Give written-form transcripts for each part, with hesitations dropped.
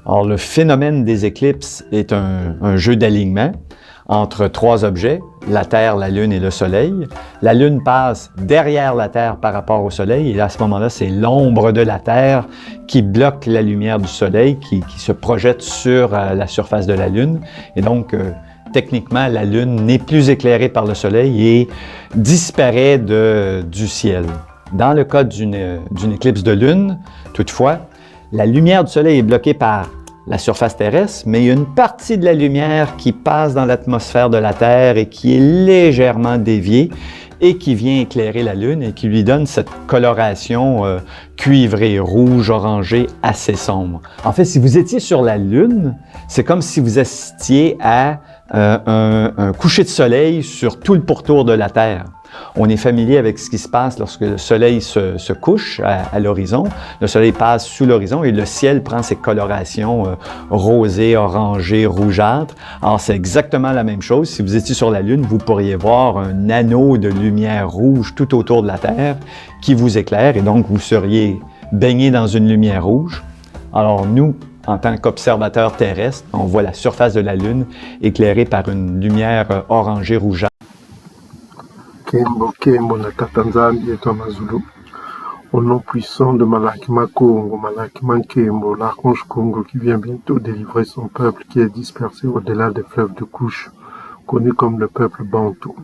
Alors, le phénomène des éclipses est un jeu d'alignement entre trois objets, la Terre, la Lune et le Soleil. La Lune passe derrière la Terre par rapport au Soleil, et à ce moment-là, c'est l'ombre de la Terre qui bloque la lumière du Soleil, qui se projette sur la surface de la Lune. Et donc, techniquement, la Lune n'est plus éclairée par le Soleil et disparaît du ciel. Dans le cas d'une éclipse de Lune, toutefois, la lumière du Soleil est bloquée par la surface terrestre, mais il y a une partie de la lumière qui passe dans l'atmosphère de la Terre et qui est légèrement déviée et qui vient éclairer la Lune et qui lui donne cette coloration cuivrée, rouge, orangée, assez sombre. En fait, si vous étiez sur la Lune, c'est comme si vous assistiez à un coucher de soleil sur tout le pourtour de la Terre. On est familier avec ce qui se passe lorsque le soleil se couche à l'horizon. Le soleil passe sous l'horizon et le ciel prend ses colorations rosées, orangées, rougeâtres. Alors, c'est exactement la même chose. Si vous étiez sur la Lune, vous pourriez voir un anneau de lumière rouge tout autour de la Terre qui vous éclaire et donc vous seriez baigné dans une lumière rouge. Alors, nous, en tant qu'observateurs terrestres, on voit la surface de la Lune éclairée par une lumière orangée rougeâtre. Kembo Kembo na Tata Nzambi et Mazulu. Au nom puissant de Malakima Kongo, Malakima Kembo, l'archange Congo qui vient bientôt délivrer son peuple qui est dispersé au-delà des fleuves de couche, connu comme le peuple Bantou.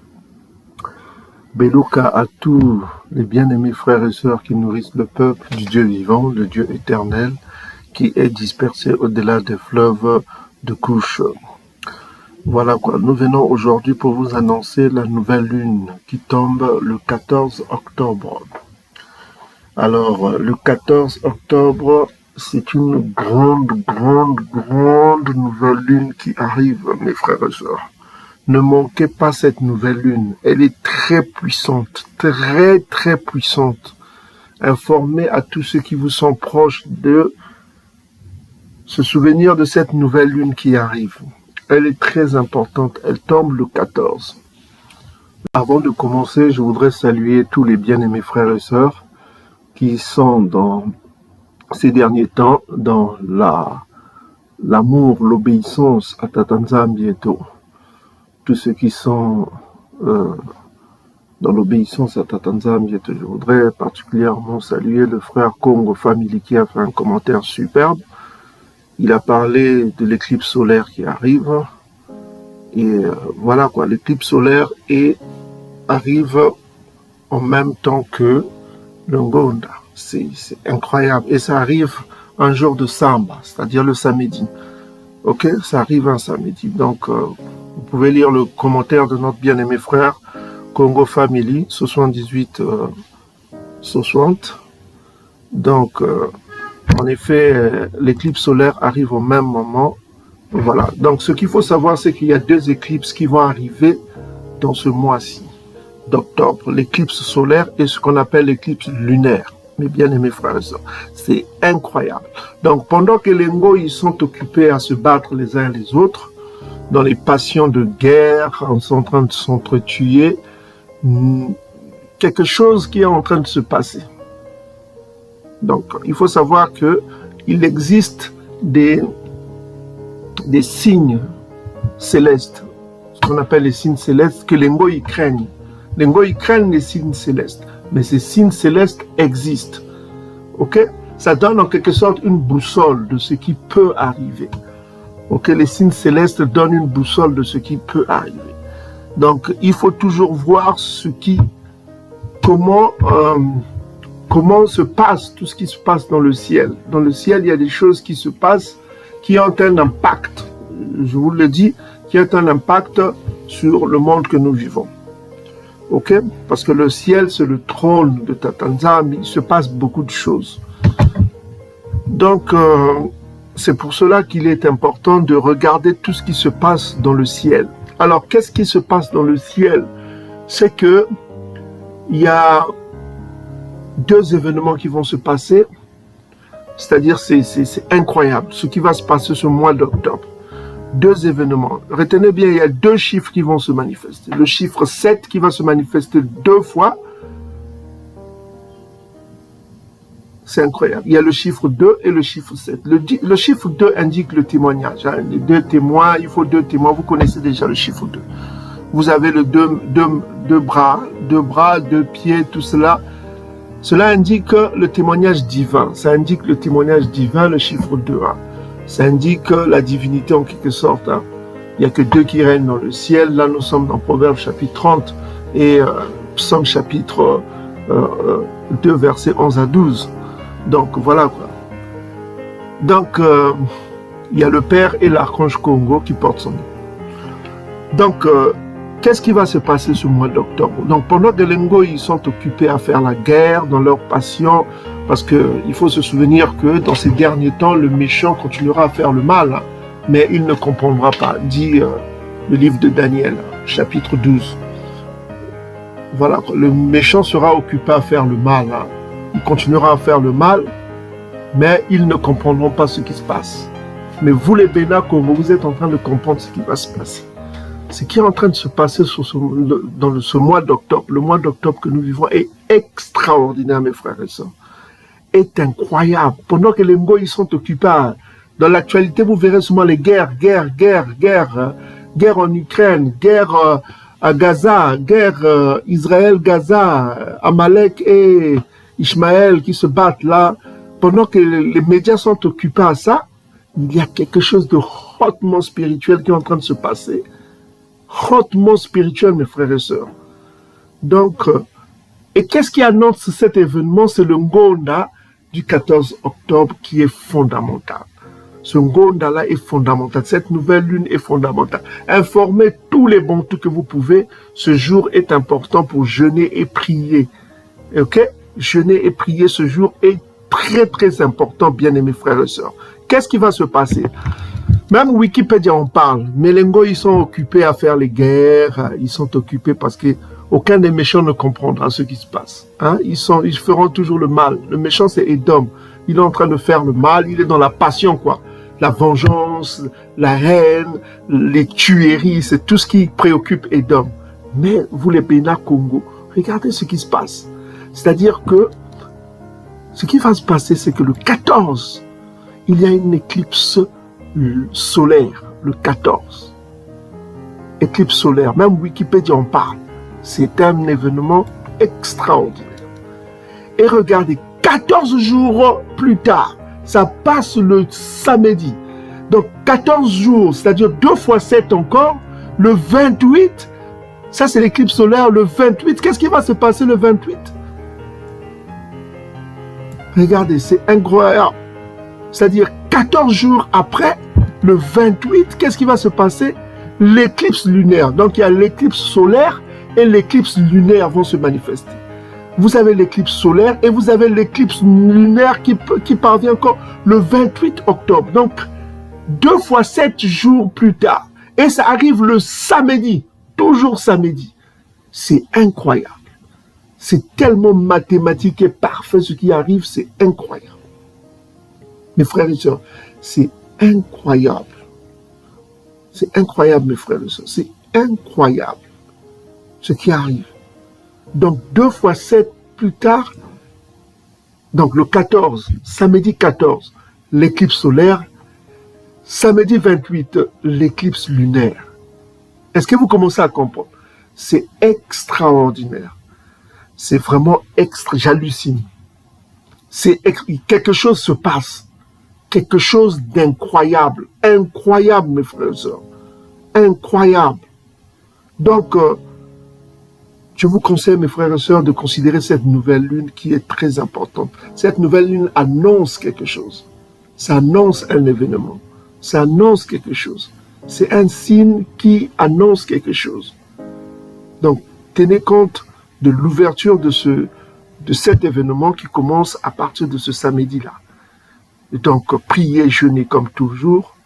Beluka à tous les bien-aimés frères et sœurs qui nourrissent le peuple du Dieu vivant, le Dieu éternel, qui est dispersé au-delà des fleuves de couche. Voilà quoi, nous venons aujourd'hui pour vous annoncer la nouvelle lune qui tombe le 14 octobre. Alors, le 14 octobre, c'est une grande nouvelle lune qui arrive, mes frères et sœurs. Ne manquez pas cette nouvelle lune, elle est très puissante, très puissante. Informez à tous ceux qui vous sont proches de se souvenir de cette nouvelle lune qui arrive. Elle est très importante, elle tombe le 14. Avant de commencer, je voudrais saluer tous les bien-aimés frères et sœurs qui sont dans ces derniers temps dans l'amour, l'obéissance à Tata Nzambi et tout. Tous ceux qui sont dans l'obéissance à Tata Nzambi et tout. Je voudrais particulièrement saluer le frère Congo Family qui a fait un commentaire superbe. Il a parlé de l'éclipse solaire qui arrive. Et voilà quoi, l'éclipse solaire arrive en même temps que le Ngonda. C'est incroyable. Et ça arrive un jour de Samba, c'est-à-dire le samedi. Ok, ça arrive un samedi. Donc, vous pouvez lire le commentaire de notre bien-aimé frère Congo Family, 78-60. Donc, en effet, l'éclipse solaire arrive au même moment. Voilà. Donc, ce qu'il faut savoir, c'est qu'il y a deux éclipses qui vont arriver dans ce mois-ci d'octobre. L'éclipse solaire et ce qu'on appelle l'éclipse lunaire. Mes bien-aimés frères et sœurs, c'est incroyable. Donc, pendant que les Ngo, ils sont occupés à se battre les uns les autres, dans les passions de guerre, en sont en train de s'entretuer, quelque chose qui est en train de se passer. Donc, il faut savoir qu'il existe des signes célestes, ce qu'on appelle les signes célestes, que les Ngo y craignent. Les Ngo y craignent les signes célestes, mais ces signes célestes existent. Ok? Ça donne en quelque sorte une boussole de ce qui peut arriver. Ok? Les signes célestes donnent une boussole de ce qui peut arriver. Donc, il faut toujours voir comment se passe tout ce qui se passe dans le ciel. Dans le ciel, il y a des choses qui se passent qui ont un impact, je vous le dis, qui ont un impact sur le monde que nous vivons. Ok? Parce que le ciel, c'est le trône de Tata Nzambi, il se passe beaucoup de choses. Donc, c'est pour cela qu'il est important de regarder tout ce qui se passe dans le ciel. Alors, qu'est-ce qui se passe dans le ciel? C'est que il y a deux événements qui vont se passer, c'est-à-dire c'est incroyable ce qui va se passer ce mois d'octobre. Deux événements. Retenez bien, il y a deux chiffres qui vont se manifester. Le chiffre 7 qui va se manifester deux fois C'est incroyable. Il y a le chiffre 2 et le chiffre 7. Le chiffre 2 indique le témoignage. Hein. Les deux témoins, il faut deux témoins. Vous connaissez déjà le chiffre 2. Vous avez le deux bras, deux pieds, tout cela. Cela indique le témoignage divin. Ça indique le témoignage divin, le chiffre 2. Hein. Ça indique la divinité en quelque sorte. Hein. Il n'y a que deux qui règnent dans le ciel. Là, nous sommes dans Proverbe chapitre 30 et Psaume chapitre 2, versets 11 à 12. Donc, voilà quoi. Donc, il y a le Père et l'archange Congo qui portent son nom. Donc, qu'est-ce qui va se passer ce mois d'octobre? Donc, pendant que les Ngo, ils sont occupés à faire la guerre dans leur passion, parce qu'il faut se souvenir que dans ces derniers temps, le méchant continuera à faire le mal, hein, mais il ne comprendra pas, dit le livre de Daniel, chapitre 12. Voilà, le méchant sera occupé à faire le mal. Hein. Il continuera à faire le mal, mais ils ne comprendront pas ce qui se passe. Mais vous, les Bénin Congo, vous êtes en train de comprendre ce qui va se passer. Ce qui est en train de se passer dans ce mois d'octobre, le mois d'octobre que nous vivons, est extraordinaire, mes frères et sœurs. Est incroyable. Pendant que les Ngo, ils sont occupés dans l'actualité, vous verrez souvent les guerres en Ukraine, guerre à Gaza, guerre Israël-Gaza, Amalek et Ishmaël qui se battent là. Pendant que les médias sont occupés à ça, il y a quelque chose de hautement spirituel qui est en train de se passer. Hautement spirituel, mes frères et sœurs. Donc, et qu'est-ce qui annonce cet événement? C'est le Ngonda du 14 octobre qui est fondamental. Ce Ngonda-là est fondamental. Cette nouvelle lune est fondamentale. Informez tous les Bantous que vous pouvez. Ce jour est important pour jeûner et prier. Ok? Jeûner et prier ce jour est très très important, bien-aimés frères et sœurs. Qu'est-ce qui va se passer? Même Wikipédia en parle. Mais les Ngo, ils sont occupés à faire les guerres. Ils sont occupés parce que aucun des méchants ne comprendra ce qui se passe. Hein? Ils feront toujours le mal. Le méchant, c'est Édom. Il est en train de faire le mal. Il est dans la passion, quoi. La vengeance, la haine, les tueries, c'est tout ce qui préoccupe Édom. Mais vous, les Bénin Congo, regardez ce qui se passe. C'est-à-dire que ce qui va se passer, c'est que le 14, il y a une éclipse solaire, le 14. Éclipse solaire, même Wikipédia en parle. C'est un événement extraordinaire. Et regardez, 14 jours plus tard, ça passe le samedi. Donc 14 jours, c'est-à-dire 2 fois 7 encore, le 28, ça c'est l'éclipse solaire, le 28. Qu'est-ce qui va se passer le 28? Regardez, c'est incroyable. C'est-à-dire 14 jours après, le 28, qu'est-ce qui va se passer? L'éclipse lunaire. Donc il y a l'éclipse solaire et l'éclipse lunaire vont se manifester. Vous avez l'éclipse solaire et vous avez l'éclipse lunaire qui parvient encore le 28 octobre. Donc 2 fois 7 jours plus tard. Et ça arrive le samedi, toujours samedi. C'est incroyable. C'est tellement mathématique et parfait ce qui arrive, c'est incroyable. Mes frères et sœurs, c'est incroyable. C'est incroyable, mes frères et sœurs. C'est incroyable ce qui arrive. Donc 2 fois 7 plus tard, donc le 14, samedi 14, l'éclipse solaire, samedi 28, l'éclipse lunaire. Est-ce que vous commencez à comprendre? C'est extraordinaire. C'est vraiment j'hallucine. Quelque chose se passe. Quelque chose d'incroyable. Incroyable, mes frères et sœurs. Incroyable. Donc, je vous conseille, mes frères et sœurs, de considérer cette nouvelle lune qui est très importante. Cette nouvelle lune annonce quelque chose. Ça annonce un événement. Ça annonce quelque chose. C'est un signe qui annonce quelque chose. Donc, tenez compte de l'ouverture de cet événement qui commence à partir de ce samedi-là. Donc, priez, jeûnez comme toujours.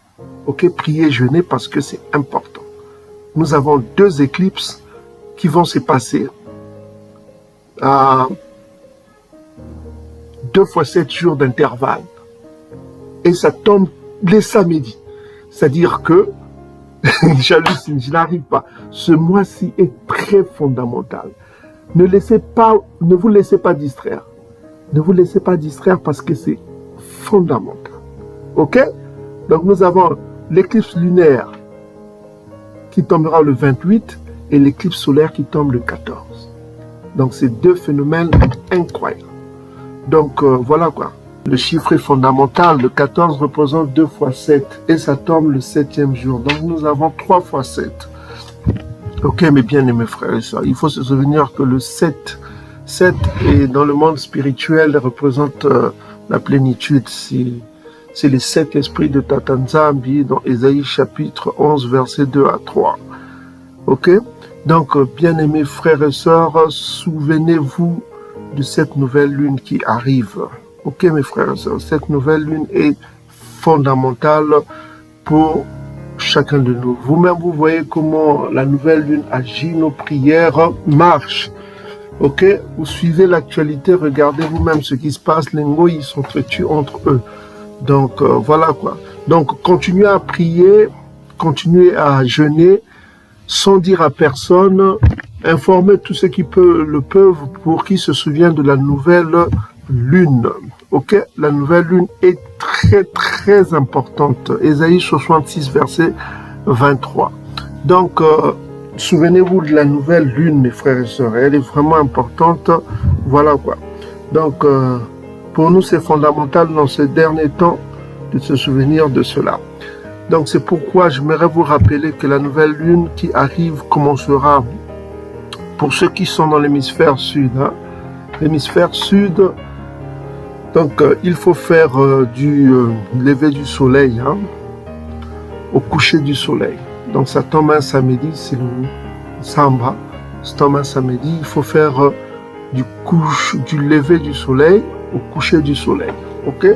Ok, priez, jeûnez parce que c'est important. Nous avons 2 éclipses qui vont se passer à 2 fois 7 jours d'intervalle. Et ça tombe les samedis. C'est-à-dire que, j'hallucine, je n'arrive pas. Ce mois-ci est très fondamental. Ne vous laissez pas distraire. Ne vous laissez pas distraire parce que c'est fondamental. Ok? Donc nous avons l'éclipse lunaire qui tombera le 28 et l'éclipse solaire qui tombe le 14. Donc c'est deux phénomènes incroyables. Donc voilà quoi. Le chiffre est fondamental. Le 14 représente 2 fois 7 et ça tombe le 7e jour. Donc nous avons 3 fois 7. Ok, mes bien-aimés frères et sœurs, il faut se souvenir que le 7 est dans le monde spirituel représente la plénitude. C'est les 7 esprits de Tatanzambi dans Ésaïe chapitre 11 verset 2 à 3. Ok? Donc, bien-aimés frères et sœurs, souvenez-vous de cette nouvelle lune qui arrive. Ok, mes frères et sœurs, cette nouvelle lune est fondamentale pour chacun de nous. Vous-même, vous voyez comment la nouvelle lune agit, nos prières marchent. Ok, vous suivez l'actualité, regardez vous-même ce qui se passe. Les Ngoï, ils s'entretuent entre eux. Donc, voilà quoi. Donc, continuez à prier, continuez à jeûner, sans dire à personne, informez tous ceux qui le peuvent pour qu'ils se souviennent de la nouvelle lune. Ok, la nouvelle lune est très très importante. Ésaïe 66 verset 23. Donc, souvenez-vous de la nouvelle lune, mes frères et sœurs. Elle est vraiment importante. Voilà quoi. Donc, pour nous, c'est fondamental dans ces derniers temps de se souvenir de cela. Donc, c'est pourquoi j'aimerais vous rappeler que la nouvelle lune qui arrive commencera pour ceux qui sont dans l'hémisphère sud. Hein. L'hémisphère sud, donc, il faut faire du lever du soleil hein, au coucher du soleil. Donc, ça tombe un samedi, c'est le Samba. Ça tombe un samedi, il faut faire du lever du soleil au coucher du soleil. Ok?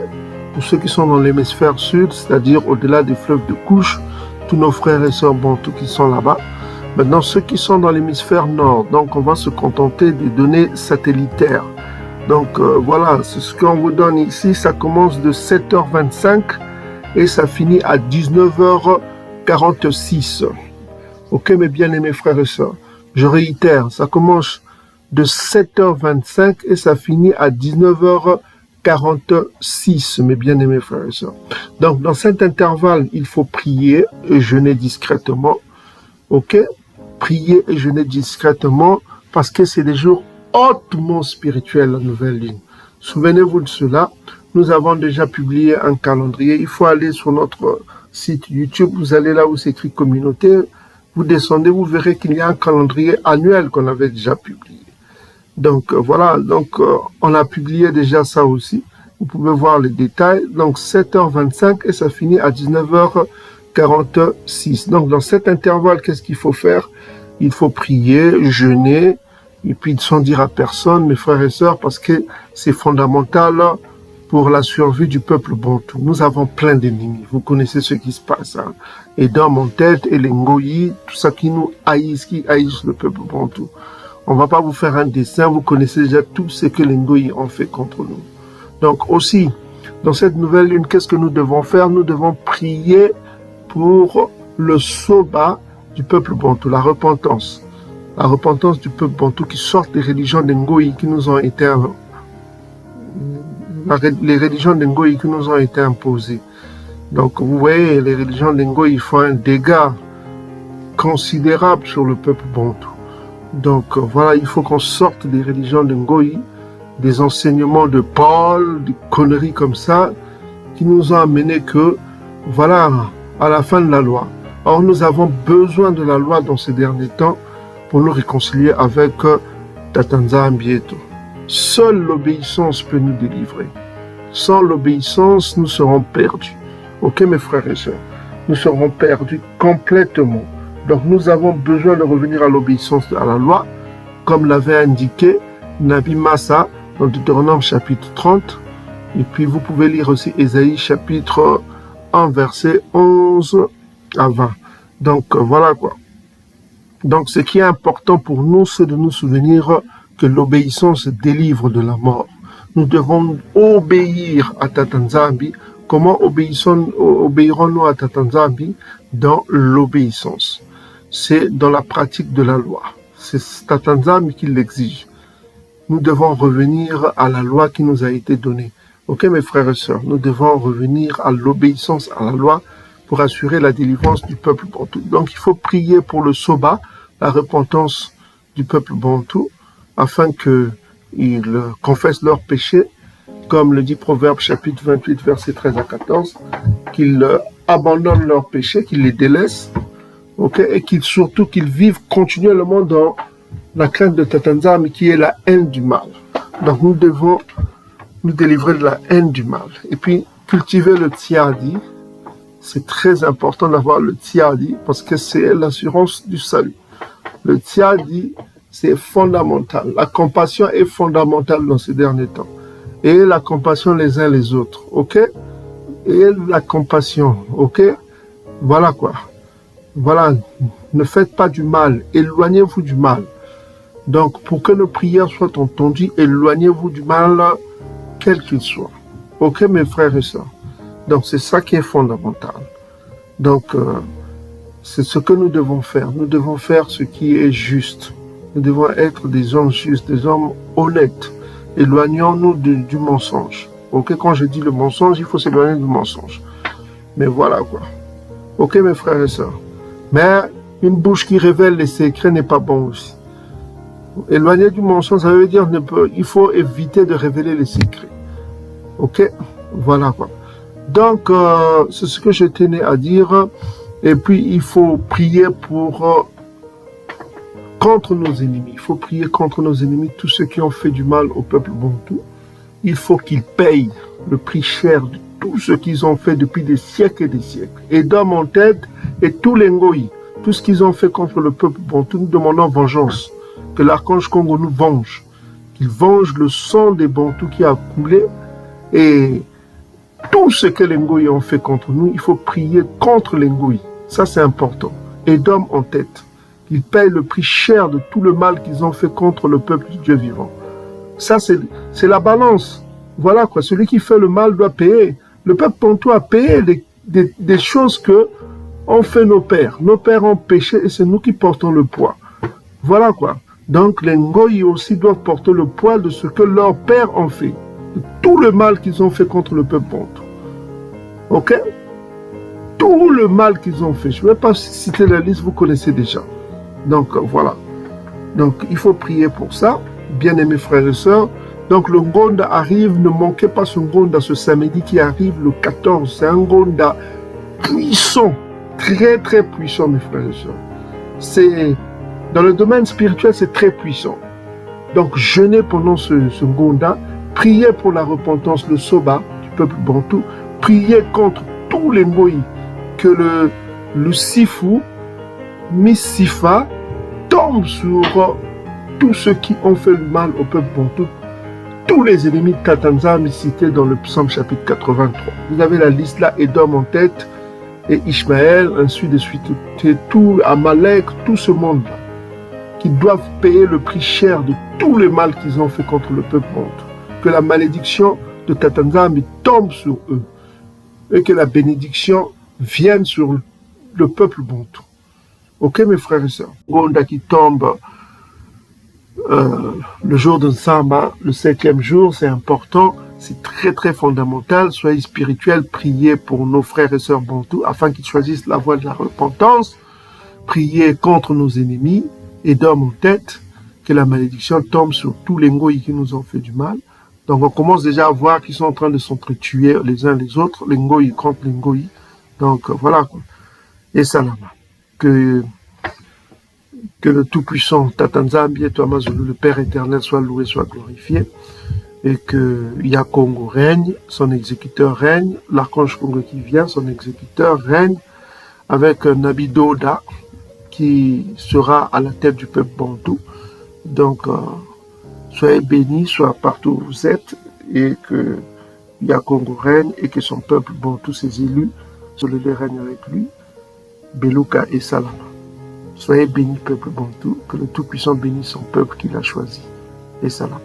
Pour ceux qui sont dans l'hémisphère sud, c'est-à-dire au-delà des fleuves de couche, tous nos frères et sœurs bantous qui sont là-bas. Maintenant, ceux qui sont dans l'hémisphère nord, donc on va se contenter des données satellitaires. Donc voilà, c'est ce qu'on vous donne ici. Ça commence de 7h25 et ça finit à 19h46. Ok, mes bien-aimés frères et sœurs. Je réitère, ça commence de 7h25 et ça finit à 19h46, mes bien-aimés frères et sœurs. Donc, dans cet intervalle, il faut prier et jeûner discrètement. Ok? Prier et jeûner discrètement parce que c'est des jours hautement spirituels, la nouvelle lune. Souvenez-vous de cela. Nous avons déjà publié un calendrier. Il faut aller sur notre site YouTube. Vous allez là où c'est écrit communauté. Vous descendez, vous verrez qu'il y a un calendrier annuel qu'on avait déjà publié. Donc voilà, donc on a publié déjà ça aussi. Vous pouvez voir les détails. Donc 7h25 et ça finit à 19h46. Donc dans cet intervalle, qu'est-ce qu'il faut faire? Il faut prier, jeûner, et puis sans dire à personne, mes frères et sœurs, parce que c'est fondamental pour la survie du peuple bantou. Nous avons plein d'ennemis. Vous connaissez ce qui se passe. Hein? Et dans mon tête, et les Ngoyi, tout ça qui nous haïssent, qui haïssent le peuple bantou. On va pas vous faire un dessin. Vous connaissez déjà tout ce que les Ngoyi ont fait contre nous. Donc aussi, dans cette nouvelle lune, qu'est-ce que nous devons faire? Nous devons prier pour le soba du peuple bantou, la repentance. La repentance du peuple bantou qui sort des religions d'Ngoyi qui nous ont été les religions d'Ngoyi qui nous ont été imposées. Donc vous voyez, les religions d'Ngoyi font un dégât considérable sur le peuple bantou. Donc voilà, il faut qu'on sorte des religions d'Ngoyi, des enseignements de Paul, des conneries comme ça, qui nous ont amené que, voilà, à la fin de la loi. Or nous avons besoin de la loi dans ces derniers temps pour nous réconcilier avec Tatanzambi. Seule l'obéissance peut nous délivrer. Sans l'obéissance, nous serons perdus. Ok, mes frères et sœurs, nous serons perdus complètement. Donc nous avons besoin de revenir à l'obéissance à la loi, comme l'avait indiqué Nabi Massa dans Deutéronome chapitre 30. Et puis vous pouvez lire aussi Ésaïe chapitre 1, verset 11 à 20. Donc voilà quoi. Donc ce qui est important pour nous, c'est de nous souvenir que l'obéissance délivre de la mort. Nous devons obéir à Tatanzambi. Comment obéirons-nous à Tatanzambi? Dans l'obéissance. C'est dans la pratique de la loi. C'est Tatanzambi qui l'exige. nous devons revenir à la loi qui nous a été donnée. Ok, mes frères et sœurs, nous devons revenir à l'obéissance à la loi pour assurer la délivrance du peuple bantou. Donc, il faut prier pour le soba, la repentance du peuple bantou, afin qu'ils confessent leurs péchés, comme le dit Proverbe chapitre 28, versets 13 à 14, qu'ils abandonnent leurs péchés, qu'ils les délaissent, okay, et surtout qu'ils vivent continuellement dans la crainte de Tatanzam, qui est la haine du mal. Donc, nous devons nous délivrer de la haine du mal. Et puis, cultiver le tiadi. C'est très important d'avoir le tiadi parce que c'est l'assurance du salut. Le tiadi, c'est fondamental. La compassion est fondamentale dans ces derniers temps. Et la compassion les uns les autres, ok? Et la compassion, ok? Voilà quoi. Voilà, ne faites pas du mal, éloignez-vous du mal. Donc, pour que nos prières soient entendues, éloignez-vous du mal, quel qu'il soit. Ok, mes frères et sœurs? Donc, c'est ça qui est fondamental. Donc, c'est ce que nous devons faire. Nous devons faire ce qui est juste. Nous devons être des hommes justes, des hommes honnêtes. Éloignons-nous du mensonge. Ok, quand je dis le mensonge, il faut s'éloigner du mensonge. Mais voilà quoi. Ok, mes frères et sœurs. Mais une bouche qui révèle les secrets n'est pas bon aussi. Éloigner du mensonge, ça veut dire il faut éviter de révéler les secrets. Ok, voilà quoi. Donc, c'est ce que je tenais à dire. Et puis, il faut prier contre nos ennemis. Il faut prier contre nos ennemis, tous ceux qui ont fait du mal au peuple bantou. Il faut qu'ils payent le prix cher de tout ce qu'ils ont fait depuis des siècles et des siècles. Et dans mon tête, et tous les Ngoï, tout ce qu'ils ont fait contre le peuple bantou, nous demandons vengeance. Que l'archange Congo nous venge. Qu'il venge le sang des bantous qui a coulé. Et tout ce que les Ngoï ont fait contre nous, il faut prier contre les Ngoï. Ça, c'est important. Et d'hommes en tête. Qu'ils payent le prix cher de tout le mal qu'ils ont fait contre le peuple du Dieu vivant. Ça, c'est la balance. Voilà quoi. Celui qui fait le mal doit payer. Le peuple bantou a payé des choses que ont fait nos pères. Nos pères ont péché et c'est nous qui portons le poids. Voilà quoi. Donc les Ngoï aussi doivent porter le poids de ce que leurs pères ont fait. De tout le mal qu'ils ont fait contre le peuple bantou. Ok? Tout le mal qu'ils ont fait. Je ne vais pas citer la liste, vous connaissez déjà. Donc voilà. Donc il faut prier pour ça, bien-aimés frères et sœurs. Donc le Ngonda arrive, ne manquez pas ce Ngonda ce samedi qui arrive le 14. C'est un Ngonda puissant, très très puissant mes frères et sœurs. C'est, dans le domaine spirituel, c'est très puissant. Donc jeûnez pendant ce Ngonda, priez pour la repentance, le soba du peuple bantou, priez contre tous les Ngoï, que le Sifu, Missifa, tombe sur tous ceux qui ont fait le mal au peuple bantou, tous les ennemis de Tatanzam cités dans le psaume chapitre 83. Vous avez la liste là, Édom en tête, et Ishmaël, ainsi de suite, tout Amalek, tout ce monde-là, qui doivent payer le prix cher de tout le mal qu'ils ont fait contre le peuple bantou. Que la malédiction de Tatanzam tombe sur eux, et que la bénédiction vienne sur le peuple bantou. Ok, mes frères et sœurs. Gonda qui tombe le jour de Nsama, le 7e jour, c'est important, c'est très très fondamental. Soyez spirituels, priez pour nos frères et sœurs bantous afin qu'ils choisissent la voie de la repentance. Priez contre nos ennemis et d'hommes en tête, que la malédiction tombe sur tous les Ngoï qui nous ont fait du mal. Donc on commence déjà à voir qu'ils sont en train de s'entretuer les uns les autres, les Ngoï contre les Ngoï. Donc voilà quoi. Et salama. Que le Tout-Puissant, Tatanzam, Amazulu, le Père éternel, soit loué, soit glorifié, et que Yakongo règne, son exécuteur règne, l'archange Congo qui vient, son exécuteur règne, avec Nabi Doda, qui sera à la tête du peuple bantou. Donc, soyez bénis, soit partout où vous êtes, et que Yakongo règne, et que son peuple bantou, ses élus, les règne avec lui, Beluka et Salama. Soyez bénis, peuple bantou, que le Tout-Puissant bénisse son peuple qu'il a choisi. Et Salama.